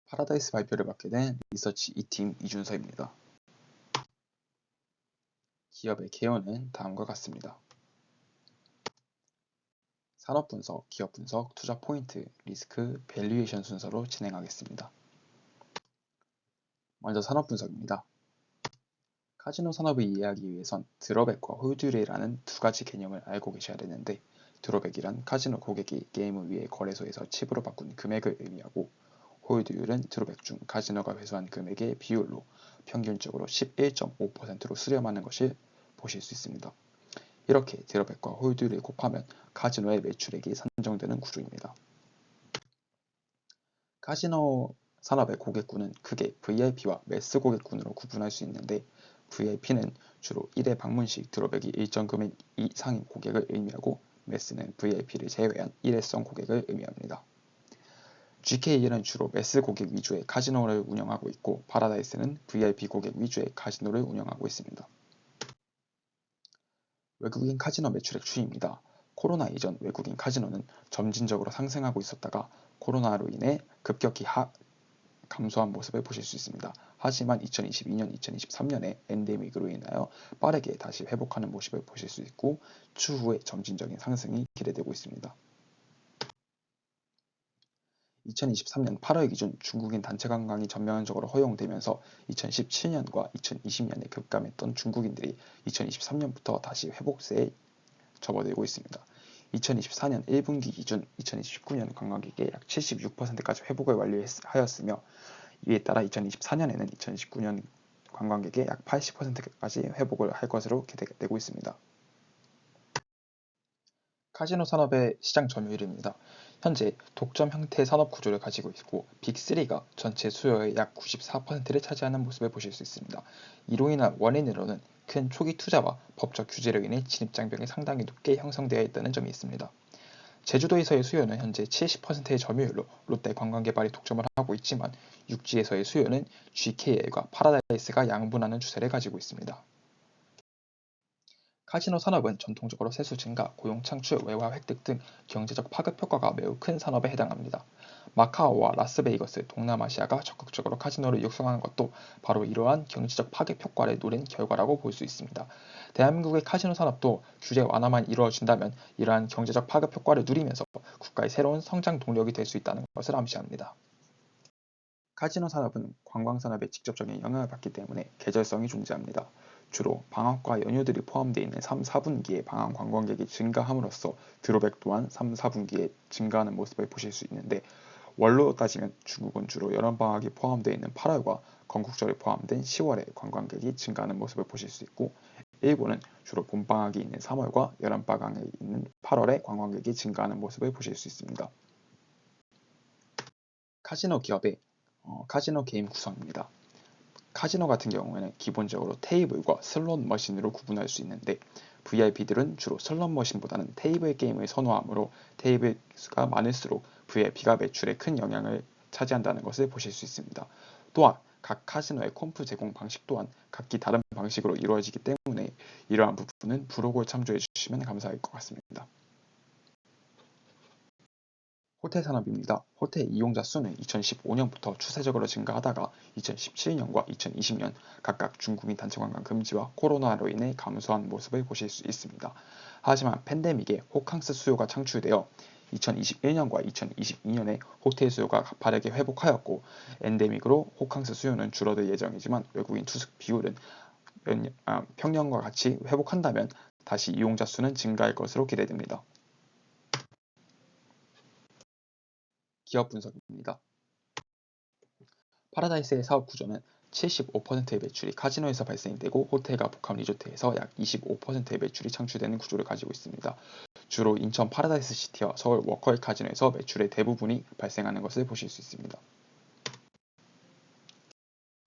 파라다이스 발표를 맡게 된 리서치 2팀 이준서입니다. 기업의 개요는 다음과 같습니다. 산업 분석, 기업 분석, 투자 포인트, 리스크, 밸류에이션 순서로 진행하겠습니다. 먼저 산업 분석입니다. 카지노 산업을 이해하기 위해선 드롭백과 홀드율이라는 두 가지 개념을 알고 계셔야 되는데, 드롭백이란 카지노 고객이 게임을 위해 거래소에서 칩으로 바꾼 금액을 의미하고, 홀드율은 드롭백 중 카지노가 회수한 금액의 비율로 평균적으로 11.5%로 수렴하는 것을 보실 수 있습니다. 이렇게 드롭백과 홀드율을 곱하면 카지노의 매출액이 산정되는 구조입니다. 카지노 산업의 고객군은 크게 VIP와 매스 고객군으로 구분할 수 있는데, VIP는 주로 1회 방문 시 드롭백이 일정 금액 이상인 고객을 의미하고, 매스는 VIP를 제외한 일회성 고객을 의미합니다. GK는 주로 매스 고객 위주의 카지노를 운영하고 있고, 파라다이스는 VIP 고객 위주의 카지노를 운영하고 있습니다. 외국인 카지노 매출액 추이입니다. 코로나 이전 외국인 카지노는 점진적으로 상승하고 있었다가 코로나로 인해 급격히 감소한 모습을 보실 수 있습니다. 하지만 2022년, 2023년에 엔데믹으로 인하여 빠르게 다시 회복하는 모습을 보실 수 있고, 추후에 점진적인 상승이 기대되고 있습니다. 2023년 8월 기준 중국인 단체 관광이 전면적으로 허용되면서 2017년과 2020년에 급감했던 중국인들이 2023년부터 다시 회복세에 접어들고 있습니다. 2024년 1분기 기준 2029년 관광객의 약 76%까지 회복을 완료하였으며, 이에 따라 2024년에는 2019년 관광객의 약 80%까지 회복을 할 것으로 기대되고 있습니다. 카지노 산업의 시장 점유율입니다. 현재 독점 형태의 산업 구조를 가지고 있고, 빅3가 전체 수요의 약 94%를 차지하는 모습을 보실 수 있습니다. 이로 인한 원인으로는 큰 초기 투자와 법적 규제로 인해 진입장벽이 상당히 높게 형성되어 있다는 점이 있습니다. 제주도에서의 수요는 현재 70%의 점유율로 롯데 관광개발이 독점을 하고 있지만, 육지에서의 수요는 GKL과 파라다이스가 양분하는 추세를 가지고 있습니다. 카지노 산업은 전통적으로 세수 증가, 고용 창출, 외화 획득 등 경제적 파급 효과가 매우 큰 산업에 해당합니다. 마카오와 라스베이거스, 동남아시아가 적극적으로 카지노를 육성하는 것도 바로 이러한 경제적 파급 효과를 노린 결과라고 볼 수 있습니다. 대한민국의 카지노 산업도 규제 완화만 이루어진다면 이러한 경제적 파급 효과를 누리면서 국가의 새로운 성장 동력이 될 수 있다는 것을 암시합니다. 카지노 산업은 관광 산업에 직접적인 영향을 받기 때문에 계절성이 존재합니다. 주로 방학과 연휴들이 포함되어 있는 3, 4분기에 방학 관광객이 증가함으로써 드롭백 또한 3, 4분기에 증가하는 모습을 보실 수 있는데, 월로 따지면 중국은 주로 여름방학이 포함되어 있는 8월과 건국절이 포함된 10월에 관광객이 증가하는 모습을 보실 수 있고, 일본은 주로 봄방학이 있는 3월과 여름방학이 있는 8월에 관광객이 증가하는 모습을 보실 수 있습니다. 카지노 기업의 카지노 게임 구성입니다. 카지노 같은 경우에는 기본적으로 테이블과 슬롯 머신으로 구분할 수 있는데, VIP들은 주로 슬롯 머신보다는 테이블 게임을 선호하므로 테이블 수가 많을수록 VIP가 매출에 큰 영향을 차지한다는 것을 보실 수 있습니다. 또한 각 카지노의 콤프 제공 방식 또한 각기 다른 방식으로 이루어지기 때문에 이러한 부분은 부록을 참조해 주시면 감사할 것 같습니다. 호텔 산업입니다. 호텔 이용자 수는 2015년부터 추세적으로 증가하다가 2017년과 2020년 각각 중국인 단체 관광 금지와 코로나로 인해 감소한 모습을 보실 수 있습니다. 하지만 팬데믹에 호캉스 수요가 창출되어 2021년과 2022년에 호텔 수요가 가파르게 회복하였고, 엔데믹으로 호캉스 수요는 줄어들 예정이지만 외국인 투숙 비율은 평년과 같이 회복한다면 다시 이용자 수는 증가할 것으로 기대됩니다. 기업 분석입니다. 파라다이스의 사업 구조는 75%의 매출이 카지노에서 발생되고, 호텔과 복합 리조트에서 약 25%의 매출이 창출되는 구조를 가지고 있습니다. 주로 인천 파라다이스 시티와 서울 워커힐 카지노에서 매출의 대부분이 발생하는 것을 보실 수 있습니다.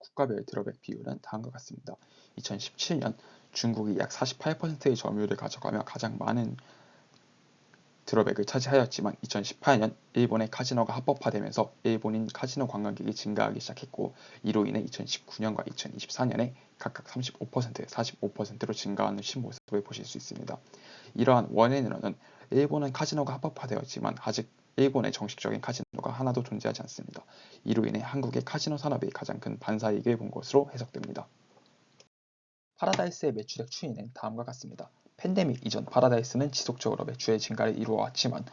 국가별 드롭백 비율은 다음과 같습니다. 2017년 중국이 약 48%의 점유율을 가져가며 가장 많은 드롭백을 차지하였지만, 2018년 일본의 카지노가 합법화되면서 일본인 카지노 관광객이 증가하기 시작했고, 이로 인해 2019년과 2024년에 각각 35%, 45%로 증가하는 신모습을 보실 수 있습니다. 이러한 원인으로는 일본은 카지노가 합법화되었지만 아직 일본의 정식적인 카지노가 하나도 존재하지 않습니다. 이로 인해 한국의 카지노 산업이 가장 큰 반사이익을 본 것으로 해석됩니다. 파라다이스의 매출액 추이는 다음과 같습니다. 팬데믹 이전 파라다이스는 지속적으로 매출의 증가를 이루어왔지만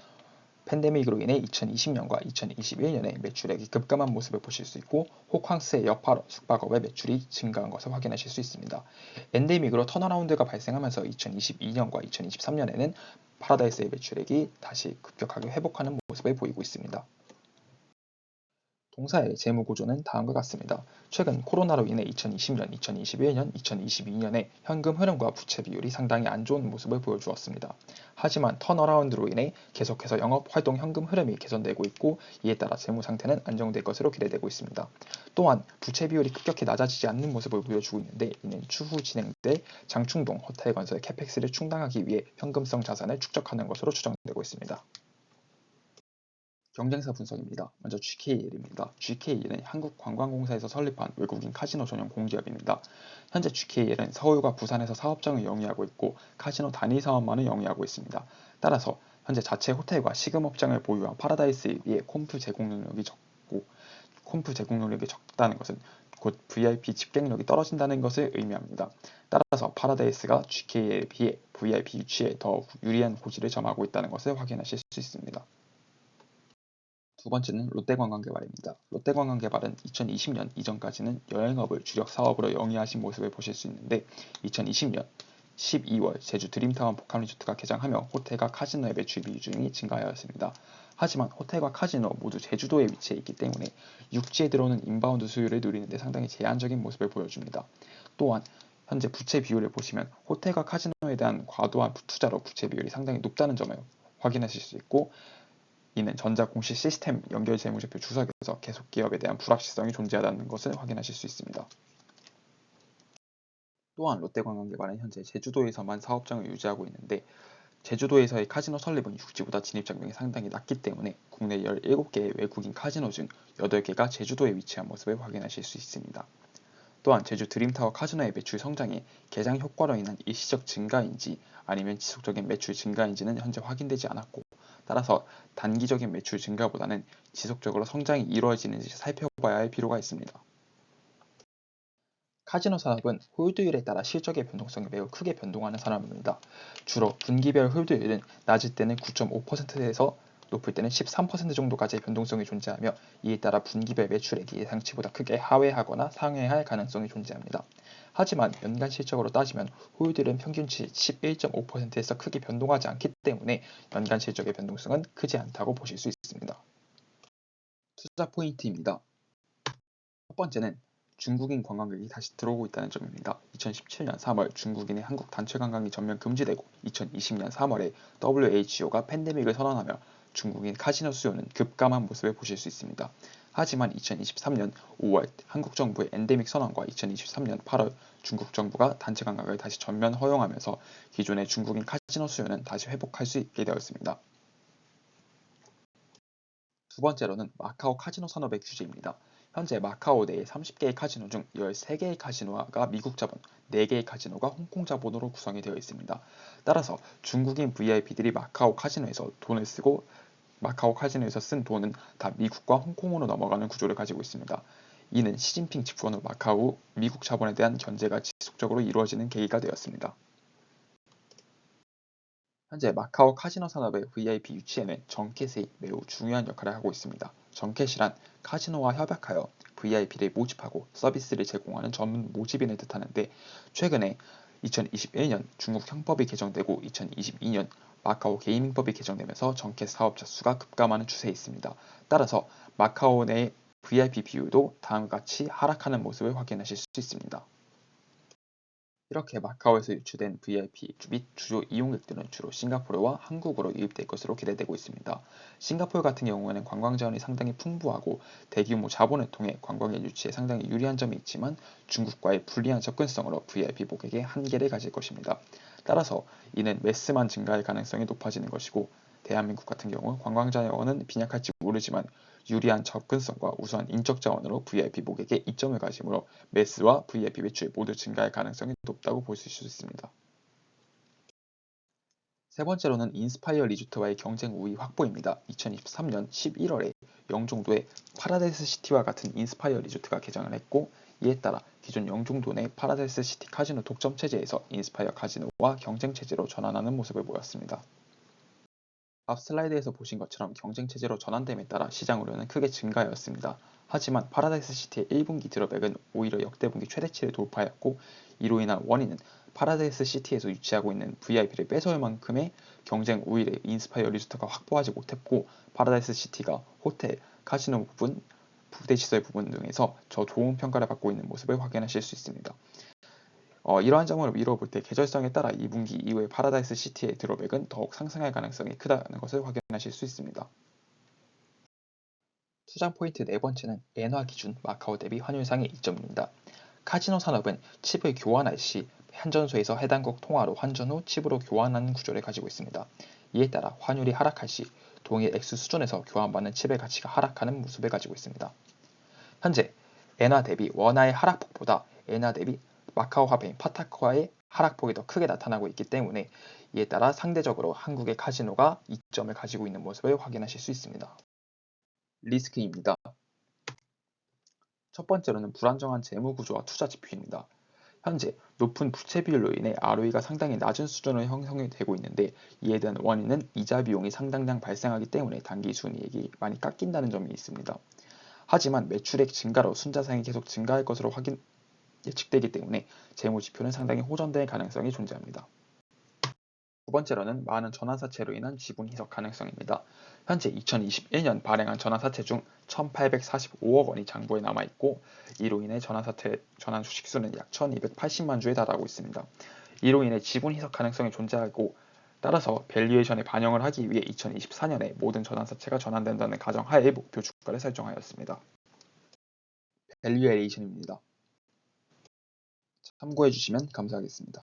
팬데믹으로 인해 2020년과 2021년에 매출액이 급감한 모습을 보실 수 있고 호캉스의 여파로 숙박업의 매출이 증가한 것을 확인하실 수 있습니다. 엔데믹으로 턴어라운드가 발생하면서 2022년과 2023년에는 파라다이스의 매출액이 다시 급격하게 회복하는 모습을 보이고 있습니다. 동사의 재무 구조는 다음과 같습니다. 최근 코로나로 인해 2020년, 2021년, 2022년에 현금 흐름과 부채 비율이 상당히 안 좋은 모습을 보여주었습니다. 하지만 턴어라운드로 인해 계속해서 영업 활동 현금 흐름이 개선되고 있고 이에 따라 재무 상태는 안정될 것으로 기대되고 있습니다. 또한 부채 비율이 급격히 낮아지지 않는 모습을 보여주고 있는데 이는 추후 진행될 장충동 호텔 건설 캐펙스를 충당하기 위해 현금성 자산을 축적하는 것으로 추정되고 있습니다. 경쟁사 분석입니다. 먼저 GKL입니다. GKL은 한국관광공사에서 설립한 외국인 카지노 전용 공기업입니다. 현재 GKL은 서울과 부산에서 사업장을 영위하고 있고 카지노 단위 사업만을 영위하고 있습니다. 따라서 현재 자체 호텔과 식음업장을 보유한 파라다이스에 비해 콤프 제공 능력이 적고 콤프 제공 능력이 적다는 것은 곧 VIP 집객력이 떨어진다는 것을 의미합니다. 따라서 파라다이스가 GKL에 비해 VIP 유치에 더 유리한 고지를 점하고 있다는 것을 확인하실 수 있습니다. 두 번째는 롯데관광개발입니다. 롯데관광개발은 2020년 이전까지는 여행업을 주력 사업으로 영위하신 모습을 보실 수 있는데 2020년 12월 제주 드림타운 복합리조트가 개장하며 호텔과 카지노의 매출 비중이 증가하였습니다. 하지만 호텔과 카지노 모두 제주도에 위치해 있기 때문에 육지에 들어오는 인바운드 수요를 누리는 데 상당히 제한적인 모습을 보여줍니다. 또한 현재 부채 비율을 보시면 호텔과 카지노에 대한 과도한 투자로 부채 비율이 상당히 높다는 점을 확인하실 수 있고 이는 전자공시 시스템 연결 재무제표 주석에서 계속 기업에 대한 불확실성이 존재하다는 것을 확인하실 수 있습니다. 또한 롯데관광개발은 현재 제주도에서만 사업장을 유지하고 있는데 제주도에서의 카지노 설립은 육지보다 진입장벽이 상당히 낮기 때문에 국내 17개의 외국인 카지노 중 8개가 제주도에 위치한 모습을 확인하실 수 있습니다. 또한 제주 드림타워 카지노의 매출 성장이 개장 효과로 인한 일시적 증가인지 아니면 지속적인 매출 증가인지는 현재 확인되지 않았고 따라서 단기적인 매출 증가보다는 지속적으로 성장이 이루어지는지 살펴봐야 할 필요가 있습니다. 카지노 산업은 홀드율에 따라 실적의 변동성이 매우 크게 변동하는 산업입니다. 주로 분기별 홀드율은 낮을 때는 9.5%에서 높을 때는 13% 정도까지의 변동성이 존재하며 이에 따라 분기별 매출액이 예상치보다 크게 하회하거나 상회할 가능성이 존재합니다. 하지만 연간 실적으로 따지면 홀드율은 평균치 11.5%에서 크게 변동하지 않기 때문에 연간 실적의 변동성은 크지 않다고 보실 수 있습니다. 투자 포인트입니다. 첫 번째는 중국인 관광객이 다시 들어오고 있다는 점입니다. 2017년 3월 중국인의 한국 단체 관광이 전면 금지되고 2020년 3월에 WHO가 팬데믹을 선언하며 중국인 카지노 수요는 급감한 모습을 보실 수 있습니다. 하지만 2023년 5월 한국 정부의 엔데믹 선언과 2023년 8월 중국 정부가 단체 관광을 다시 전면 허용하면서 기존의 중국인 카지노 수요는 다시 회복할 수 있게 되었습니다. 두 번째로는 마카오 카지노 산업의 규제입니다. 현재 마카오 내에 30개의 카지노 중 13개의 카지노가 미국 자본, 4개의 카지노가 홍콩 자본으로 구성이 되어 있습니다. 따라서 중국인 VIP들이 마카오 카지노에서 돈을 쓰고 마카오 카지노에서 쓴 돈은 다 미국과 홍콩으로 넘어가는 구조를 가지고 있습니다. 이는 시진핑 집권 후 마카오 미국 자본에 대한 견제가 지속적으로 이루어지는 계기가 되었습니다. 현재 마카오 카지노 산업의 VIP 유치에는 정켓이 매우 중요한 역할을 하고 있습니다. 정켓이란 카지노와 협약하여 VIP를 모집하고 서비스를 제공하는 전문 모집인을 뜻하는데 최근에 2021년 중국 형법이 개정되고 2022년 마카오 게이밍법이 개정되면서 정켓 사업자 수가 급감하는 추세에 있습니다. 따라서 마카오 내 VIP 비율도 다음과 같이 하락하는 모습을 확인하실 수 있습니다. 이렇게 마카오에서 유치된 VIP 및 주요 이용객들은 주로 싱가포르와 한국으로 유입될 것으로 기대되고 있습니다. 싱가포르 같은 경우에는 관광 자원이 상당히 풍부하고 대규모 자본을 통해 관광의 유치에 상당히 유리한 점이 있지만 중국과의 불리한 접근성으로 VIP 고객의 한계를 가질 것입니다. 따라서 이는 매스만 증가할 가능성이 높아지는 것이고 대한민국 같은 경우 관광 자원은 빈약할지 모르지만 유리한 접근성과 우수한 인적 자원으로 VIP 고객의 이점을 가지므로 매스와 VIP 매출 모두 증가할 가능성이 높다고 볼 수 있습니다. 세 번째로는 인스파이어 리조트와의 경쟁 우위 확보입니다. 2023년 11월에 영종도에 파라다이스 시티와 같은 인스파이어 리조트가 개장을 했고, 이에 따라 기존 영종도 내 파라다이스 시티 카지노 독점 체제에서 인스파이어 카지노와 경쟁 체제로 전환하는 모습을 보였습니다. 앞 슬라이드에서 보신 것처럼 경쟁 체제로 전환됨에 따라 시장 우려는 크게 증가하였습니다. 하지만 파라다이스 시티의 1분기 드롭액은 오히려 역대 분기 최대치를 돌파하였고, 이로 인한 원인은 파라다이스 시티에서 유치하고 있는 VIP를 뺏어올 만큼의 경쟁 우위를 인스파이어 리조트가 확보하지 못했고, 파라다이스 시티가 호텔, 카지노 부분, 부대시설 부분 등에서 저 좋은 평가를 받고 있는 모습을 확인하실 수 있습니다. 이러한 점을 미뤄볼 때 계절성에 따라 2분기 이후에 파라다이스 시티의 드롭백은 더욱 상승할 가능성이 크다는 것을 확인하실 수 있습니다. 투자 포인트 네 번째는 엔화 기준 마카오 대비 환율상의 이점입니다. 카지노 산업은 칩을 교환할 시 환전소에서 해당국 통화로 환전 후 칩으로 교환하는 구조를 가지고 있습니다. 이에 따라 환율이 하락할 시 동일 액수 수준에서 교환받는 칩의 가치가 하락하는 모습을 가지고 있습니다. 현재 엔화 대비 원화의 하락폭보다 엔화 대비 마카오 화폐인 파타카의 하락폭이 더 크게 나타나고 있기 때문에, 이에 따라 상대적으로 한국의 카지노가 이점을 가지고 있는 모습을 확인하실 수 있습니다. 리스크입니다. 첫 번째로는 불안정한 재무 구조와 투자 지표입니다. 현재 높은 부채 비율로 인해 ROE가 상당히 낮은 수준으로 형성이 되고 있는데, 이에 대한 원인은 이자 비용이 상당량 발생하기 때문에 당기 순이익이 많이 깎인다는 점이 있습니다. 하지만 매출액 증가로 순자산이 계속 증가할 것으로 예측되기 때문에 재무 지표는 상당히 호전될 가능성이 존재합니다. 두 번째로는 많은 전환사채로 인한 지분 희석 가능성입니다. 현재 2021년 발행한 전환사채 중 1,845억 원이 장부에 남아있고, 이로 인해 전환사채 전환 주식수는 약 1,280만 주에 달하고 있습니다. 이로 인해 지분 희석 가능성이 존재하고, 따라서 밸류에이션에 반영을 하기 위해 2024년에 모든 전환사채가 전환된다는 가정하에 목표 주가를 설정하였습니다. 밸류에이션입니다. 참고해 주시면 감사하겠습니다.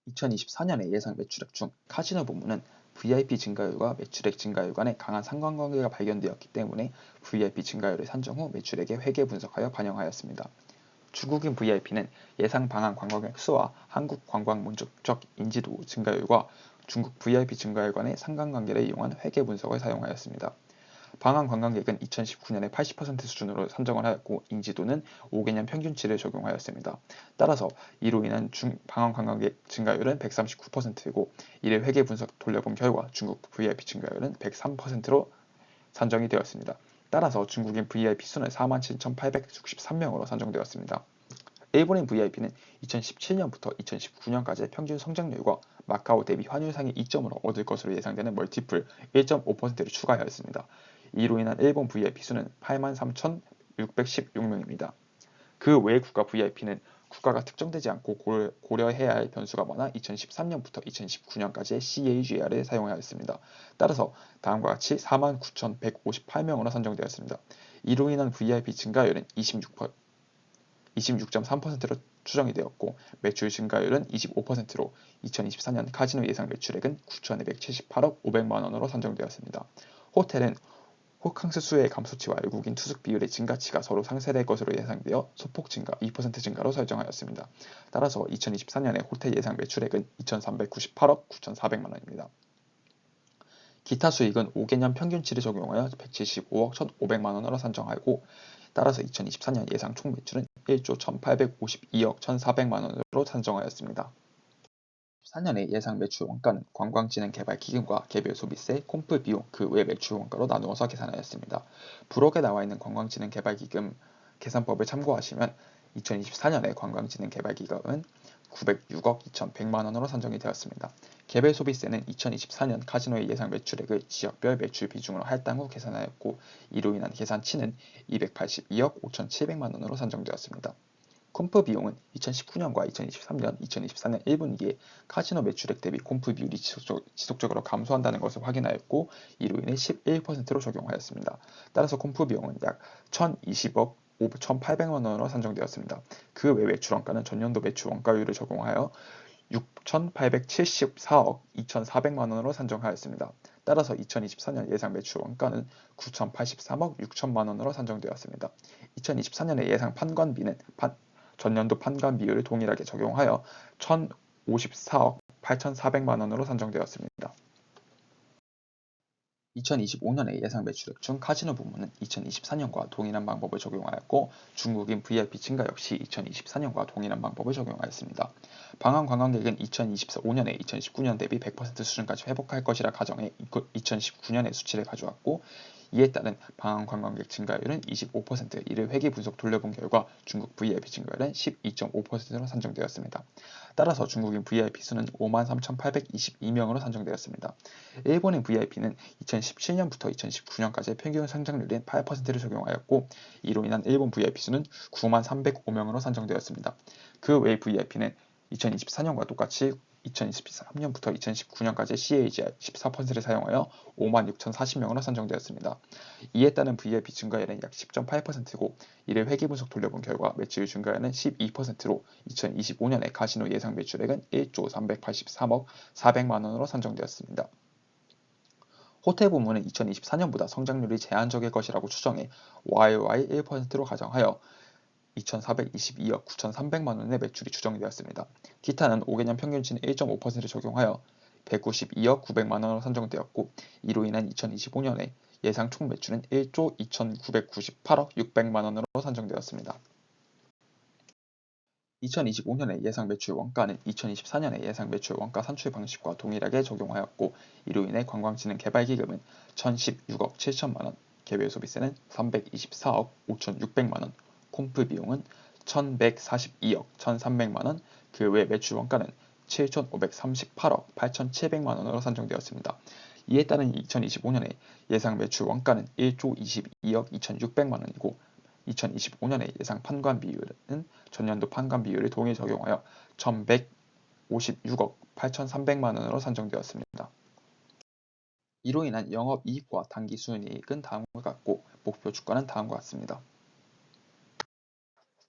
2024년의 예상 매출액 중 카지노 부문은 VIP 증가율과 매출액 증가율 간의 강한 상관관계가 발견되었기 때문에 VIP 증가율을 산정 후 매출액에 회계 분석하여 반영하였습니다. 중국인 VIP는 예상 방한 관광객 수와 한국 관광 문적 인지도 증가율과 중국 VIP 증가율 간의 상관관계를 이용한 회계 분석을 사용하였습니다. 방한 관광객은 2019년에 80% 수준으로 산정을 하였고, 인지도는 5개년 평균치를 적용하였습니다. 따라서 이로 인한 방한 관광객 증가율은 139%이고, 이를 회계 분석 돌려본 결과 중국 VIP 증가율은 103%로 산정이 되었습니다. 따라서 중국인 VIP 수는 47,863명으로 산정되었습니다. 일본인 VIP는 2017년부터 2019년까지의 평균 성장률과 마카오 대비 환율상의 이점으로 얻을 것으로 예상되는 멀티플 1.5%를 추가하였습니다. 이로 인한 일본 VIP 수는 83,616명입니다. 그 외 국가 VIP는 국가가 특정되지 않고 고려해야 할 변수가 많아 2013년부터 2019년까지의 CAGR을 사용하였습니다. 따라서 다음과 같이 49,158명으로 산정되었습니다. 이로 인한 VIP 증가율은 26.3%로 추정이 되었고, 매출 증가율은 25%로 2024년 카지노 예상 매출액은 9,278억 500만 원으로 산정되었습니다. 호텔은 호캉스 수의 감소치와 외국인 투숙 비율의 증가치가 서로 상쇄될 것으로 예상되어 소폭 증가 2% 증가로 설정하였습니다. 따라서 2024년의 호텔 예상 매출액은 2,398억 9,400만 원입니다. 기타 수익은 5개년 평균치를 적용하여 175억 1,500만 원으로 산정하고, 따라서 2024년 예상 총 매출은 1조 1,852억 1,400만 원으로 산정하였습니다. 4년의 예상 매출 원가는 관광진흥개발기금과 개별 소비세, 콤프 비용, 그 외 매출 원가로 나누어서 계산하였습니다. 부록에 나와 있는 관광진흥개발기금 계산법을 참고하시면 2024년의 관광진흥개발기금은 906억 2,100만 원으로 산정이 되었습니다. 개별 소비세는 2024년 카지노의 예상 매출액을 지역별 매출 비중으로 할당 후 계산하였고, 이로 인한 계산치는 282억 5,700만 원으로 산정되었습니다. 콤프 비용은 2019년과 2023년, 2024년 1분기에 카지노 매출액 대비 콤프 비율이 지속적으로 감소한다는 것을 확인하였고, 이로 인해 11%로 적용하였습니다. 따라서 콤프 비용은 약 1,020억 5,800만 원으로 산정되었습니다. 그 외 매출 원가는 전년도 매출 원가율을 적용하여 6,874억 2,400만 원으로 산정하였습니다. 따라서 2024년 예상 매출 원가는 9,083억 6천만 원으로 산정되었습니다. 2024년의 예상 판관비는 전년도 판관 비율을 동일하게 적용하여 1,054억 8,400만 원으로 산정되었습니다. 2025년의 예상 매출액 중 카지노 부문은 2024년과 동일한 방법을 적용하였고 중국인 VIP 증가 역시 2024년과 동일한 방법을 적용하였습니다. 방한 관광객은 2025년에 2019년 대비 100% 수준까지 회복할 것이라 가정해 2019년의 수치를 가져왔고 이에 따른 방한 관광객 증가율은 25%, 이를 회기 분석 돌려본 결과 중국 VIP 증가율은 12.5%로 산정되었습니다. 따라서 중국인 VIP 수는 53,822명으로 산정되었습니다. 일본인 VIP는 2017년부터 2019년까지의 평균 성장률인 8%를 적용하였고 이로 인한 일본 VIP 수는 93,305명으로 산정되었습니다. 그 외 VIP는 2024년과 똑같이 2023년부터 2019년까지 CAGR 14%를 사용하여 56,040명으로 산정되었습니다. 이에 따른 VIP 증가율은 약 10.8%고 이를 회계분석 돌려본 결과 매출 증가율은 12%로 2025년에 카지노 예상 매출액은 1조 383억 400만 원으로 산정되었습니다. 호텔 부문은 2024년보다 성장률이 제한적일 것이라고 추정해 YOY 1%로 가정하여 2,422억 9,300만 원의 매출이 추정되었습니다. 기타는 5개년 평균치는 1.5%를 적용하여 192억 900만 원으로 산정되었고 이로 인한 2025년에 예상 총 매출은 1조 2,998억 600만 원으로 산정되었습니다. 2025년의 예상 매출 원가는 2024년의 예상 매출 원가 산출 방식과 동일하게 적용하였고 이로 인해 관광진흥 개발기금은 1,016억 7천만 원, 개별 소비세는 324억 5,600만 원, 콤프 비용은 1,142억 1,300만 원, 그 외 매출 원가는 7,538억 8,700만 원으로 산정되었습니다. 이에 따른 2025년의 예상 매출 원가는 1조 22억 2,600만 원이고 2025년의 예상 판관 비율은 전년도 판관 비율을 동일 적용하여 1,156억 8,300만 원으로 산정되었습니다. 이로 인한 영업이익과 당기순이익은 다음과 같고 목표 주가는 다음과 같습니다.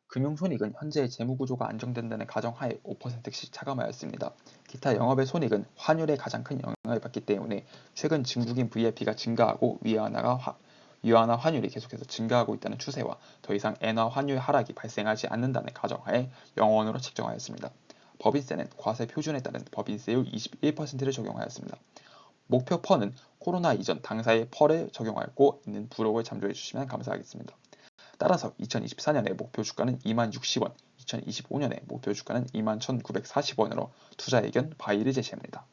금융손익은 현재의 재무구조가 안정된다는 가정하에 5%씩 차감하였습니다. 기타 영업의 손익은 환율에 가장 큰 영향을 받기 때문에 최근 중국인 VIP가 증가하고 위안화 환율이 계속해서 증가하고 있다는 추세와 더 이상 엔화 환율 하락이 발생하지 않는다는 가정하에 0원으로 책정하였습니다. 법인세는 과세 표준에 따른 법인세율 21%를 적용하였습니다. 목표 펄은 코로나 이전 당사의 펄을 적용하였고 있는 부록을 참조해 주시면 감사하겠습니다. 따라서 2024년의 목표 주가는 2060원, 2025년의 목표 주가는 21,940원으로 투자 의견 바이를 제시합니다.